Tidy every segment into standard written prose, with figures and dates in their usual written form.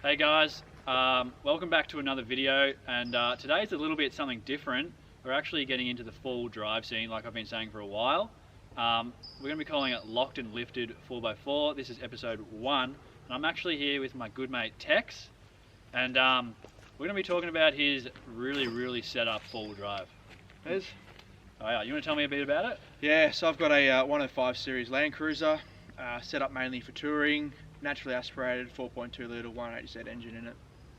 Hey guys, welcome back to another video, and today's a little bit something different. We're actually getting into the full drive scene like I've been saying for a while. We're going to be calling it Locked and Lifted 4x4. This is episode 1, and I'm actually here with my good mate Tex, and we're going to be talking about his really set up four-wheel drive. Yes? Oh yeah, you want to tell me a bit about it? Yeah, so I've got a 105 series Landcruiser, set up mainly for touring, naturally aspirated 4.2 litre 180Z engine in it.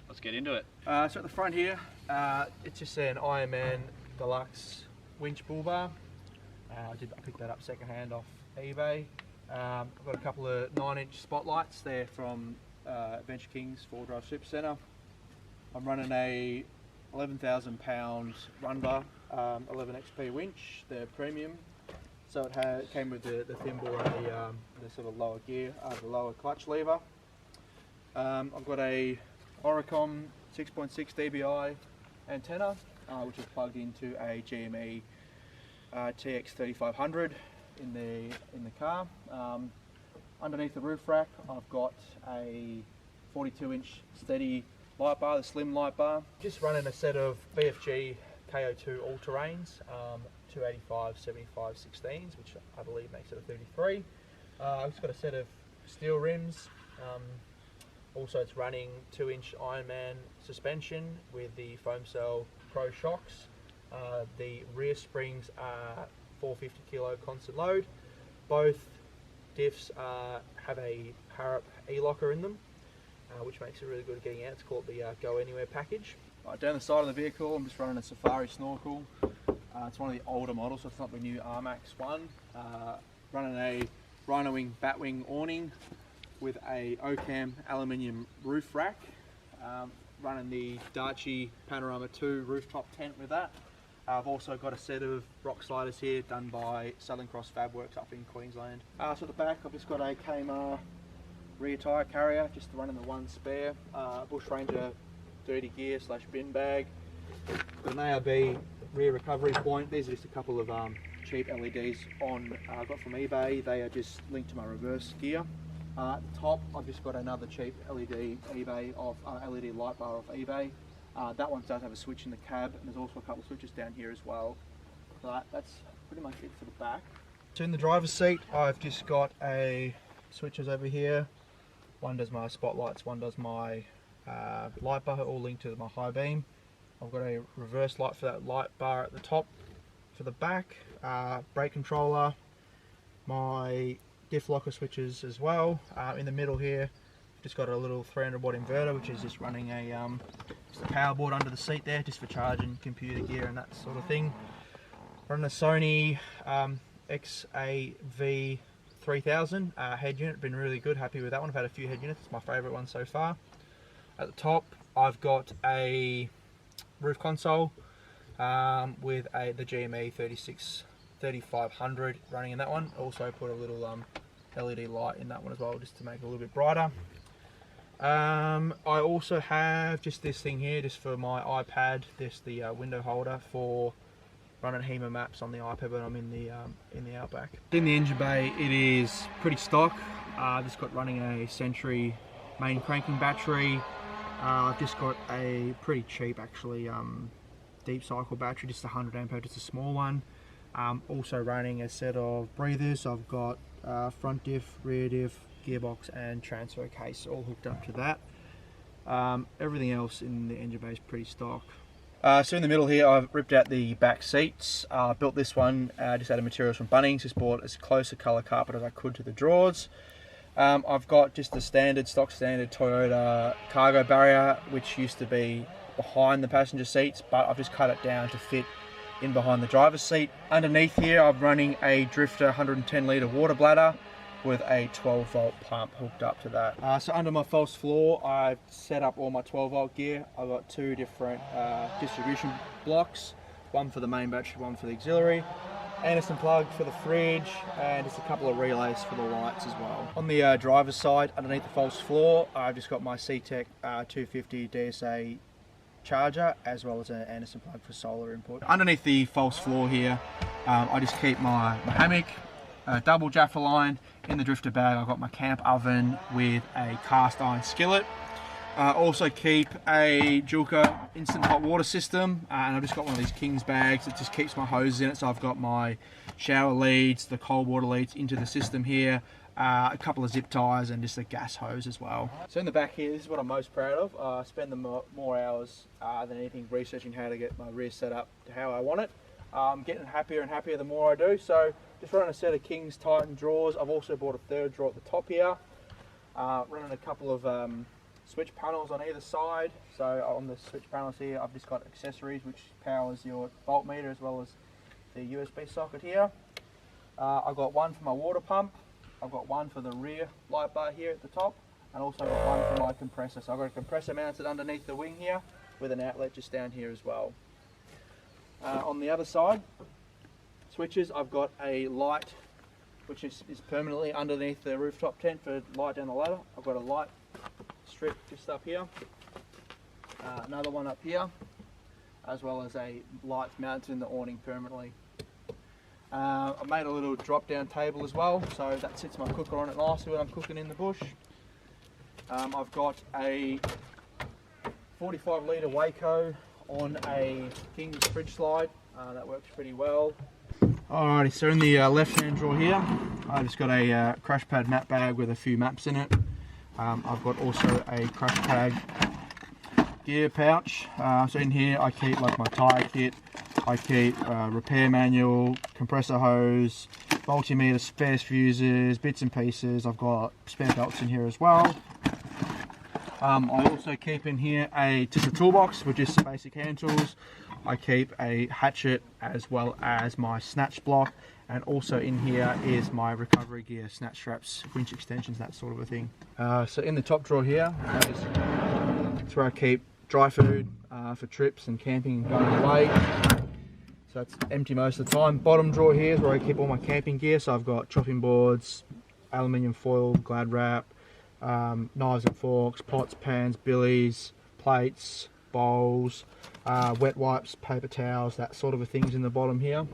Let's get into it. So at the front here, it's just an Ironman Deluxe winch bull bar. I picked that up second hand off eBay. I've got a couple of 9-inch spotlights there from Adventure Kings 4-Drive Super Centre. I'm running a 11,000 pound run bar, 11 XP winch, they're premium. So it came with the thimble and the sort of lower gear, the lower clutch lever. I've got a Oricom 6.6 dBi antenna, which is plugged into a GME TX 3500 in the car. Underneath the roof rack, I've got a 42-inch steady light bar, the slim light bar. Just running a set of BFG KO2 all-terrains, 285 75 16s, which I believe makes it a 33. I've just got a set of steel rims. Also, it's running 2-inch Ironman suspension with the Foam Cell Pro shocks. The rear springs are 450 kilo constant load. Both diffs have a Harrop e-locker in them, which makes it really good at getting out. It's called the Go Anywhere package. Down the side of the vehicle, I'm just running a Safari Snorkel. It's one of the older models, so it's not the new RMAX one. Running a Rhino Wing Batwing awning with a Ocam aluminium roof rack. Running the Daci Panorama 2 rooftop tent with that. I've also got a set of rock sliders here done by Southern Cross Fab Works up in Queensland. So at the back, I've just got a KMR rear tyre carrier, just running the one spare, Bush Ranger dirty gear / bin bag. Got an ARB rear recovery point. These are just a couple of cheap LEDs I got from eBay. They are just linked to my reverse gear. At the top, I've just got another cheap LED LED light bar off eBay. That one does have a switch in the cab, and there's also a couple of switches down here as well. So that's pretty much it for the back. So in the driver's seat, I've just got switches over here. One does my spotlights, one does my light bar, all linked to my high beam. I've got a reverse light for that light bar at the top for the back, brake controller, my diff locker switches as well. In the middle here, just got a little 300 watt inverter, which is just running just a power board under the seat there, just for charging computer gear and that sort of thing. Running a Sony XAV 3000 head unit, been really good, happy with that one. I've had a few head units, it's my favourite one so far. At the top, I've got a roof console with the GME 3500 running in that one. Also put a little LED light in that one as well, just to make it a little bit brighter. I also have just this thing here, just for my iPad, the window holder for running HEMA maps on the iPad when I'm in the outback. In the engine bay, it is pretty stock. I've just got running a Century main cranking battery. I've just got a pretty cheap, actually, deep cycle battery, just 100 amp hour, just a small one. Also running a set of breathers. I've got front diff, rear diff, gearbox and transfer case all hooked up to that. Everything else in the engine bay is pretty stock. So in the middle here, I've ripped out the back seats. Built this one just out of materials from Bunnings. Just bought as close a colour carpet as I could to the drawers. I've got just the stock standard Toyota cargo barrier, which used to be behind the passenger seats, but I've just cut it down to fit in behind the driver's seat. Underneath here, I'm running a Drifter 110 litre water bladder with a 12 volt pump hooked up to that. So under my false floor, I've set up all my 12 volt gear. I've got two different distribution blocks, one for the main battery, one for the auxiliary. Anderson plug for the fridge, and just a couple of relays for the lights as well. On the driver's side, underneath the false floor, I've just got my CTEC 250 DSA charger, as well as an Anderson plug for solar input. Underneath the false floor here, I just keep my hammock, double Jaffa line. In the drifter bag, I've got my camp oven with a cast iron skillet. Also keep a Julka instant hot water system, and I've just got one of these King's bags that just keeps my hoses in it. So I've got my shower leads, the cold water leads into the system here, a couple of zip ties, and just a gas hose as well. So in the back here, this is what I'm most proud of. I spend the more hours than anything researching how to get my rear set up to how I want it. I'm getting happier and happier the more I do. So just running a set of King's Titan drawers. I've also bought a third drawer at the top here. Running a couple of switch panels on either side. So on the switch panels here, I've just got accessories which powers your voltmeter as well as the USB socket here. I've got one for my water pump. I've got one for the rear light bar here at the top, and also got one for my compressor. So I've got a compressor mounted underneath the wing here with an outlet just down here as well. On the other side, switches, I've got a light which is permanently underneath the rooftop tent for light down the ladder. I've got a light strip just up here, another one up here, as well as a light mounted in the awning permanently. I made a little drop down table as well, so that sits my cooker on it nicely when I'm cooking in the bush. I've got a 45 litre Waco on a King's fridge slide, that works pretty well. Alrighty, so in the left hand drawer here, I've just got a crash pad map bag with a few maps in it. I've got also a crash pad gear pouch. So in here I keep like my tyre kit, I keep repair manual, compressor hose, multimeter, spares fuses, bits and pieces. I've got spare belts in here as well. I also keep in here just a toolbox with just some basic hand tools. I keep a hatchet as well as my snatch block, and also in here is my recovery gear, snatch straps, winch extensions, that sort of a thing. So in the top drawer here, that's where I keep dry food for trips and camping and going away. So it's empty most of the time. Bottom drawer here is where I keep all my camping gear. So I've got chopping boards, aluminium foil, Glad wrap, knives and forks, pots, pans, billies, plates, bowls, wet wipes, paper towels, that sort of a things in the bottom here.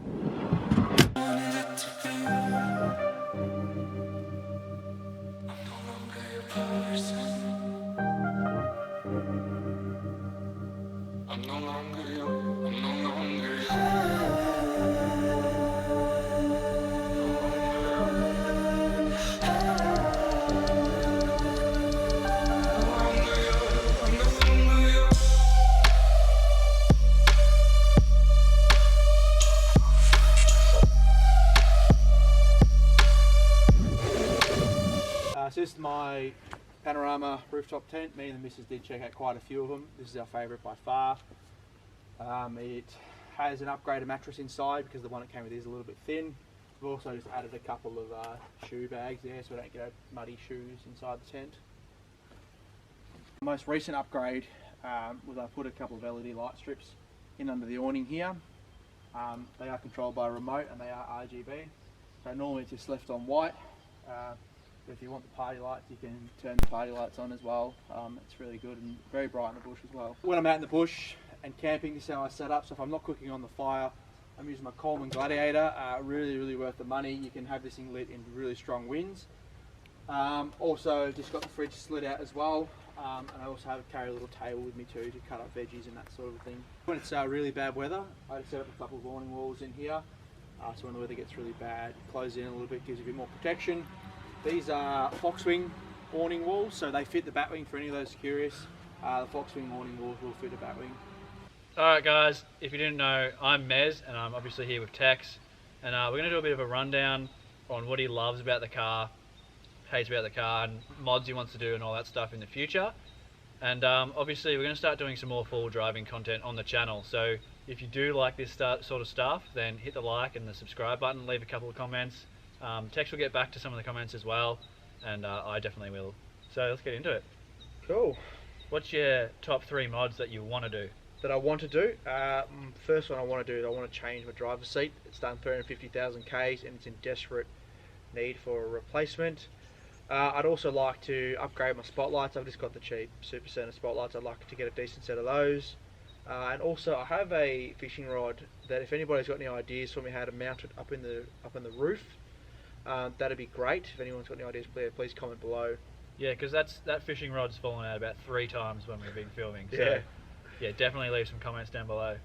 So this is my Panorama rooftop tent. Me and the missus did check out quite a few of them. This is our favourite by far. It has an upgraded mattress inside because the one it came with is a little bit thin. We've also just added a couple of shoe bags there so we don't get muddy shoes inside the tent. The most recent upgrade was I put a couple of LED light strips in under the awning here. They are controlled by a remote and they are RGB. So normally it's just left on white. But if you want the party lights, you can turn the party lights on as well. It's really good and very bright in the bush as well. When I'm out in the bush and camping, this is how I set up. So if I'm not cooking on the fire, I'm using my Coleman Gladiator. Really worth the money. You can have this thing lit in really strong winds. Also just got the fridge slid out as well. And I also carry a little table with me too to cut up veggies and that sort of thing. When it's really bad weather, I set up a couple of awning walls in here. So when the weather gets really bad, close in a little bit, gives you a bit more protection. These are Foxwing awning walls, so they fit the batwing for any of those curious. The Foxwing awning walls will fit a batwing. Alright guys, if you didn't know, I'm Mez and I'm obviously here with Tex, and we're going to do a bit of a rundown on what he loves about the car, hates about the car, and mods he wants to do and all that stuff in the future. And obviously we're going to start doing some more full driving content on the channel, so if you do like this sort of stuff, then hit the like and the subscribe button, leave a couple of comments. Tex will get back to some of the comments as well, and I definitely will. So let's get into it. Cool. What's your top 3 mods that you want to do? That I want to do? First one I want to do is I want to change my driver's seat. It's done 350,000 Ks and it's in desperate need for a replacement. I'd also like to upgrade my spotlights. I've just got the cheap Super Center spotlights. I'd like to get a decent set of those. And also I have a fishing rod that if anybody's got any ideas for me how to mount it up in the roof, that'd be great. If anyone's got any ideas, please comment below. Yeah, because that fishing rod's fallen out about 3 times when we've been filming. So, Yeah. yeah, definitely leave some comments down below.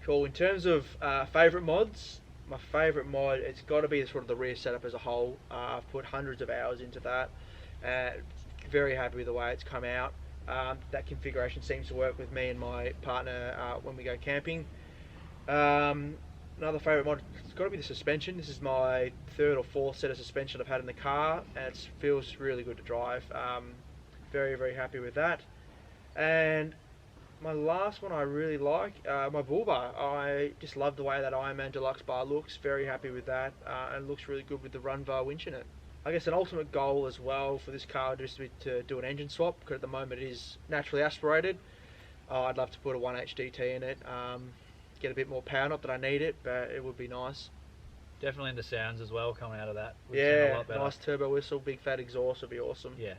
Cool. In terms of favourite mods, my favourite mod, it's got to be sort of the rear setup as a whole. I've put hundreds of hours into that. Very happy with the way it's come out. That configuration seems to work with me and my partner when we go camping. Another favourite mod, it's got to be the suspension. This is my 3rd or 4th set of suspension I've had in the car, and it feels really good to drive. Very, very happy with that. And my last one I really like, my bull bar. I just love the way that Ironman Deluxe bar looks. Very happy with that, and it looks really good with the Runvar winch in it. I guess an ultimate goal as well for this car would just be to do an engine swap, because at the moment it is naturally aspirated. I'd love to put a 1HDT in it, get a bit more power. Not that I need it, but it would be nice. Definitely the sounds as well coming out of that. Would sound a Yeah, lot better. nice turbo whistle, big fat exhaust would be awesome. Yeah,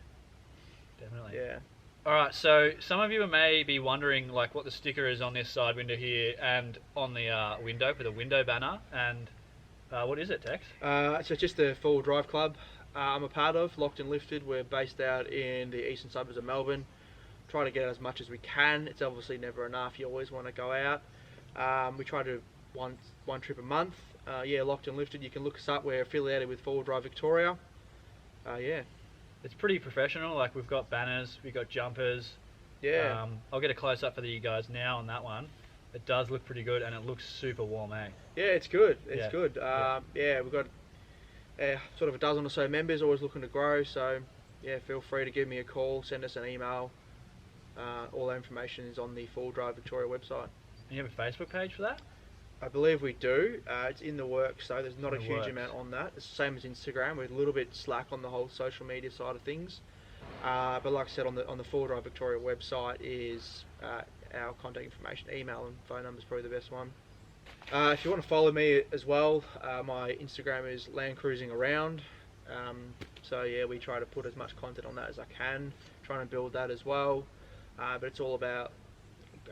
definitely. Yeah. Alright, so some of you may be wondering like what the sticker is on this side window here and on the window for the window banner, and what is it, Tex? So it's just the Full Drive Club I'm a part of, Locked and Lifted. We're based out in the eastern suburbs of Melbourne. Try to get as much as we can. It's obviously never enough. You always want to go out. We try to do one trip a month. Yeah, Locked and Lifted. You can look us up. We're affiliated with Full Drive Victoria. Yeah. It's pretty professional. Like we've got banners, we've got jumpers. Yeah. I'll get a close up for you guys now on that one. It does look pretty good, and it looks super warm, eh? Yeah, it's good. It's Yeah. good. Yeah, we've got sort of a dozen or so members, always looking to grow. So yeah, feel free to give me a call, send us an email. All that information is on the Full Drive Victoria website. And you have a Facebook page for that? I believe we do. It's in the works, so there's not a In the huge works. amount on that. It's the same as Instagram. We're a little bit slack on the whole social media side of things. But like I said, on the Full Drive Victoria website is our contact information. Email and phone number is probably the best one. If you want to follow me as well, my Instagram is landcruising_around. So yeah, we try to put as much content on that as I can. Trying to build that as well. But it's all about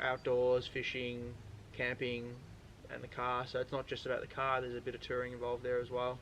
outdoors, fishing, camping, and the car. So it's not just about the car. There's a bit of touring involved there as well.